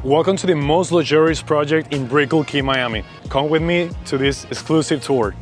Welcome to the most luxurious project in Brickell Key, Miami. Come with me to this exclusive tour.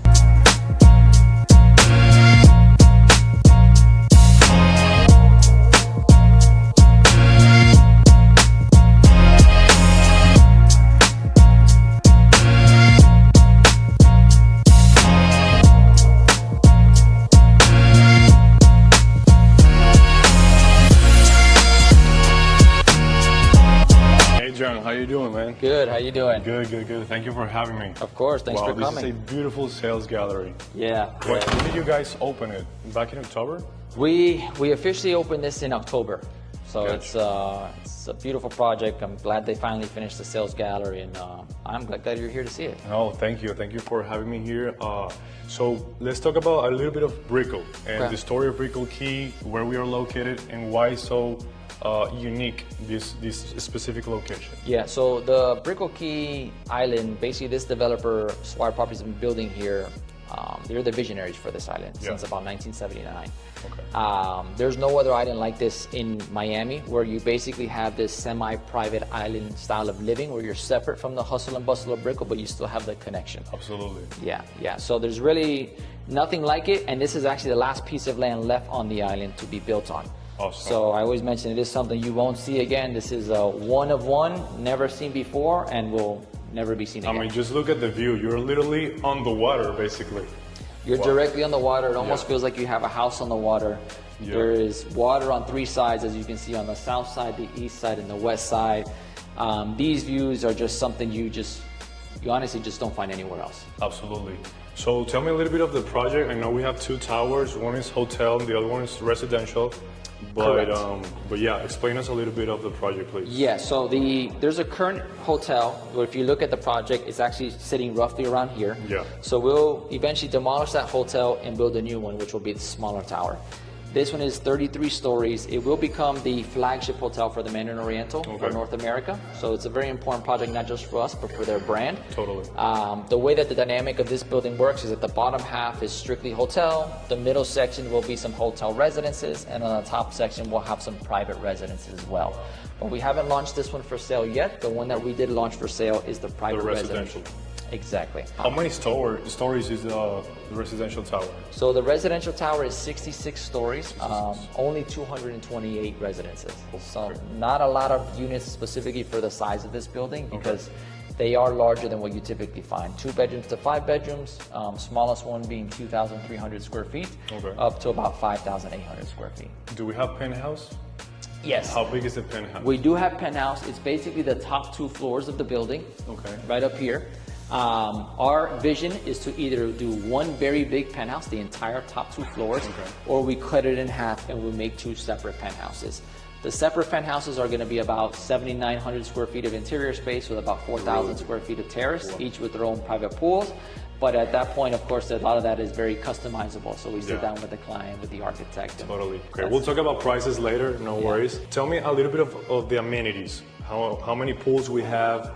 How you doing, man? Good. How you doing? Good. Thank you for having me. Of course. Thanks for coming. This is a beautiful sales gallery. Yeah. When did you guys open it? Back in October? We officially opened this in October, so Gotcha. it's a beautiful project. I'm glad they finally finished the sales gallery, and I'm glad you're here to see it. Oh, thank you. Thank you for having me here. So let's talk about a little bit of Brickell and the story of Brickell Key, where we are located, and why it's so unique, this specific location. Yeah, so the Brickell Key Island, basically this developer, Swire Properties, has been building here. They're the visionaries for this island since about 1979. Okay. There's no other island like this in Miami, where you basically have this semi-private island style of living, where you're separate from the hustle and bustle of Brickell, but you still have the connection. Absolutely. Yeah. So there's really nothing like it, and this is actually the last piece of land left on the island to be built on. Awesome. So I always mention it is something you won't see again. This is a one of one, never seen before, and will never be seen again. I mean, just look at the view. You're literally on the water, basically. You're directly on the water. It almost feels like you have a house on the water. Yeah. There is water on three sides, as you can see, on the south side, the east side, and the west side. These views are just something you honestly just don't find anywhere else. Absolutely. So tell me a little bit of the project. I know we have two towers. One is hotel, and the other one is residential. But yeah, explain us a little bit of the project, please. Yeah, so there's a current hotel where, if you look at the project, it's actually sitting roughly around here. Yeah. So we'll eventually demolish that hotel and build a new one, which will be the smaller tower. This one is 33 stories. It will become the flagship hotel for the Mandarin Oriental for North America. So it's a very important project, not just for us, but for their brand. Totally. The way that the dynamic of this building works is that the bottom half is strictly hotel. The middle section will be some hotel residences, and on the top section we'll have some private residences as well. But we haven't launched this one for sale yet. The one that we did launch for sale is the private residential. Exactly. How many stories is the residential tower? So the residential tower is 66 stories, only 228 residences. So not a lot of units specifically for the size of this building, because they are larger than what you typically find. 2 bedrooms to 5 bedrooms, smallest one being 2,300 square feet, up to about 5,800 square feet. Do we have penthouse? Yes. How big is the penthouse? We do have penthouse. It's basically the top 2 floors of the building, right up here. Our vision is to either do one very big penthouse, the entire top 2 floors, or we cut it in half and we make 2 separate penthouses. The separate penthouses are going to be about 7,900 square feet of interior space with about 4,000 square feet of terrace, each with their own private pools. But at that point, of course, a lot of that is very customizable. So we sit down with the client, with the architect. Totally. Okay, we'll talk about prices later, no worries. Tell me a little bit of the amenities. How many pools we have?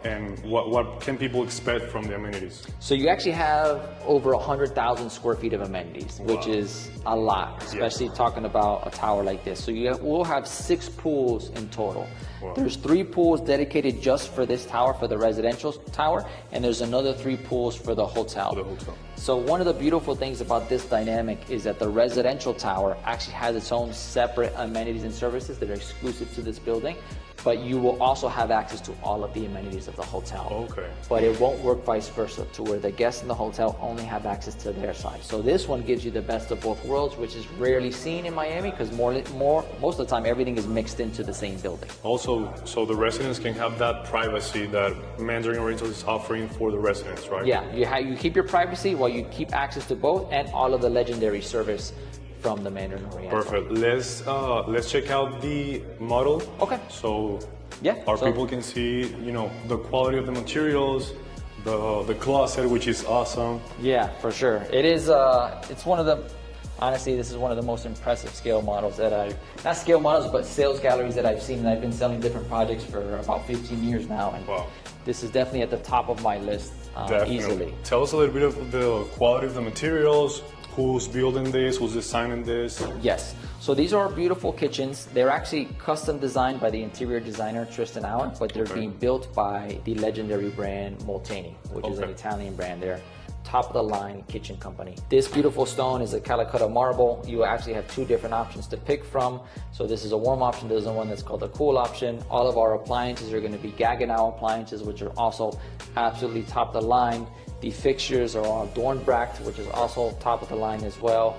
And what can people expect from the amenities? So you actually have over 100,000 square feet of amenities, which is a lot, especially talking about a tower like this. So we'll have 6 pools in total. There's 3 pools dedicated just for this tower, for the residential tower, and there's another 3 pools for the hotel. So one of the beautiful things about this dynamic is that the residential tower actually has its own separate amenities and services that are exclusive to this building, but you will also have access to all of the amenities of the hotel. But it won't work vice versa, to where the guests in the hotel only have access to their side. So this one gives you the best of both worlds, which is rarely seen in Miami, because most of the time everything is mixed into the same building. Also, so the residents can have that privacy that Mandarin Oriental is offering for the residents, right? Yeah, you keep your privacy while you keep access to both, and all of the legendary service from the Mandarin Oriental. Perfect. Let's check out the model. So our people can see, the quality of the materials, the closet, which is awesome. Yeah, for sure. It is. It's one of the. Honestly, this is one of the most impressive scale models that not scale models, but sales galleries that I've seen. And I've been selling different projects for about 15 years now, and this is definitely at the top of my list, easily. Tell us a little bit of the quality of the materials. who's building this, who's designing this? Yes. So these are beautiful kitchens. They're actually custom designed by the interior designer Tristan Auer, but they're being built by the legendary brand Molteni, which is an Italian brand. They're top of the line kitchen company. This beautiful stone is a Calicut marble. You actually have two different options to pick from. So this is a warm option. There's one that's called a cool option. All of our appliances are going to be Gaggenau appliances, which are also absolutely top of the line. The fixtures are all Dornbracht, which is also top of the line as well.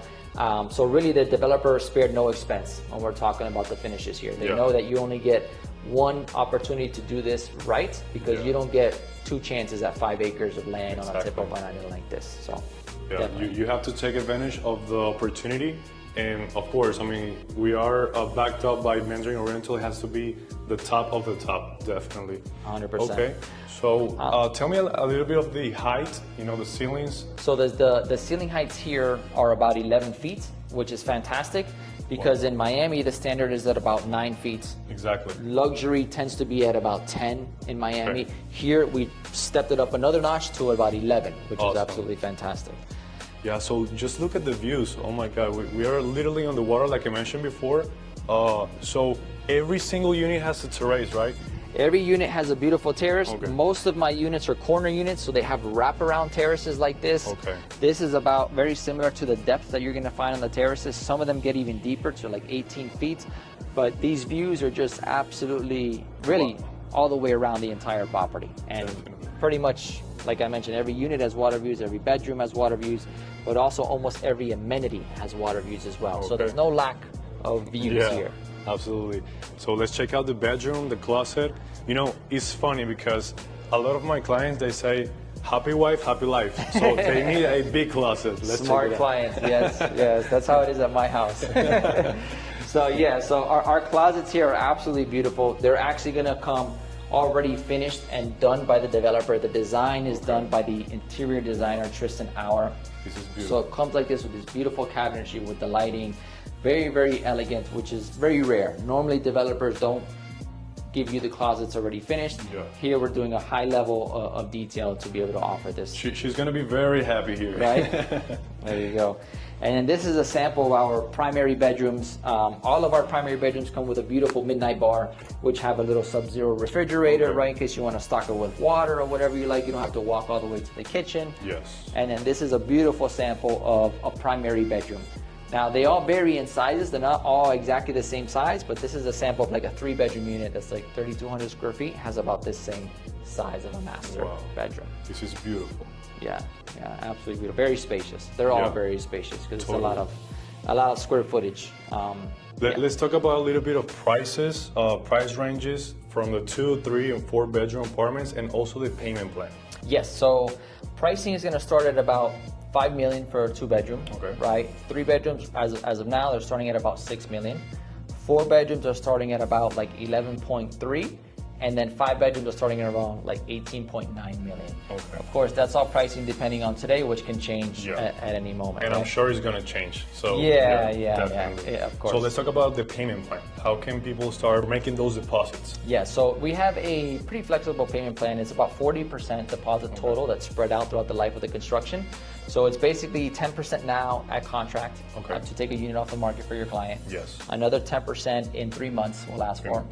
So really the developer spared no expense when we're talking about the finishes here. They know that you only get one opportunity to do this right, because you don't get two chances at 5 acres of land on a tip of an island like this. So you have to take advantage of the opportunity. And of course, I mean, we are backed up by Mandarin Oriental. It has to be the top of the top, definitely. 100%. Okay, so tell me a little bit of the height, you know, the ceilings. So the ceiling heights here are about 11 feet, which is fantastic, because in Miami, the standard is at about 9 feet. Exactly. Luxury tends to be at about 10 in Miami. Here, we stepped it up another notch to about 11, which is absolutely fantastic. Yeah, so just look at the views. Oh my God, we are literally on the water, like I mentioned before. So every single unit has a terrace, right? Every unit has a beautiful terrace. Most of my units are corner units, so they have wraparound terraces like this. This is about very similar to the depth that you're gonna find on the terraces. Some of them get even deeper to like 18 feet, but these views are just absolutely, really all the way around the entire property. And pretty much, like I mentioned, every unit has water views, every bedroom has water views, but also almost every amenity has water views as well. So there's no lack of views here. Absolutely. So let's check out the bedroom, the closet. You know, it's funny because a lot of my clients, they say, happy wife, happy life. So they need a big closet. Let's Smart clients, yes, yes. That's how it is at my house. So yeah, so our closets here are absolutely beautiful. They're actually gonna come already finished and done by the developer. The design is done by the interior designer, Tristan Auer. This is beautiful. So it comes like this with this beautiful cabinetry with the lighting. Very, very elegant, which is very rare. Normally developers don't give you the closets already finished. Here we're doing a high level of detail to be able to offer this. She's gonna be very happy here. Right? There you go. And this is a sample of our primary bedrooms. All of our primary bedrooms come with a beautiful midnight bar, which have a little sub-zero refrigerator, right, in case you want to stock it with water or whatever you like. You don't have to walk all the way to the kitchen. Yes. And then this is a beautiful sample of a primary bedroom. Now, they all vary in sizes. They're not all exactly the same size, but this is a sample of like a 3-bedroom unit that's like 3,200 square feet, has about this same size of a master bedroom. This is beautiful. Yeah, absolutely beautiful. Very spacious. They're all very spacious because it's a lot of square footage. Let's talk about a little bit of prices, price ranges from the 2, 3, and 4-bedroom apartments, and also the payment plan. Yes, so pricing is going to start at about $5 million for a 2-bedroom, right? 3 bedrooms, as of now, they're starting at about $6 million. 4 bedrooms are starting at about like 11.3, and then 5 bedrooms are starting at around like 18.9 million. Of course, that's all pricing depending on today, which can change at any moment. And I'm sure it's going to change. So yeah, of course. So let's talk about the payment plan. How can people start making those deposits? Yeah, so we have a pretty flexible payment plan. It's about 40% deposit total that's spread out throughout the life of the construction. So it's basically 10% now at contract to take a unit off the market for your client. Yes. Another 10% in 3 months will last for.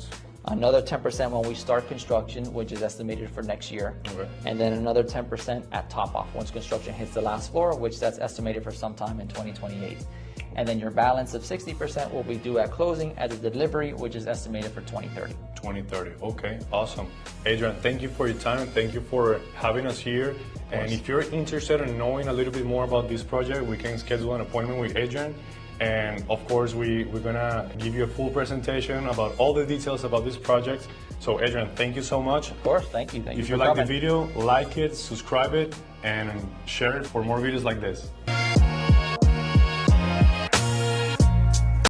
Another 10% when we start construction, which is estimated for next year. And then another 10% at top off once construction hits the last floor, which that's estimated for sometime in 2028. And then your balance of 60% will be due at closing at the delivery, which is estimated for 2030. 2030. Okay, awesome. Adrian, thank you for your time. Thank you for having us here. And if you're interested in knowing a little bit more about this project, we can schedule an appointment with Adrian. And of course, we're gonna give you a full presentation about all the details about this project. So Adrian, thank you so much. Of course, thank you. If you like the video, like it, subscribe it, and share it for more videos like this.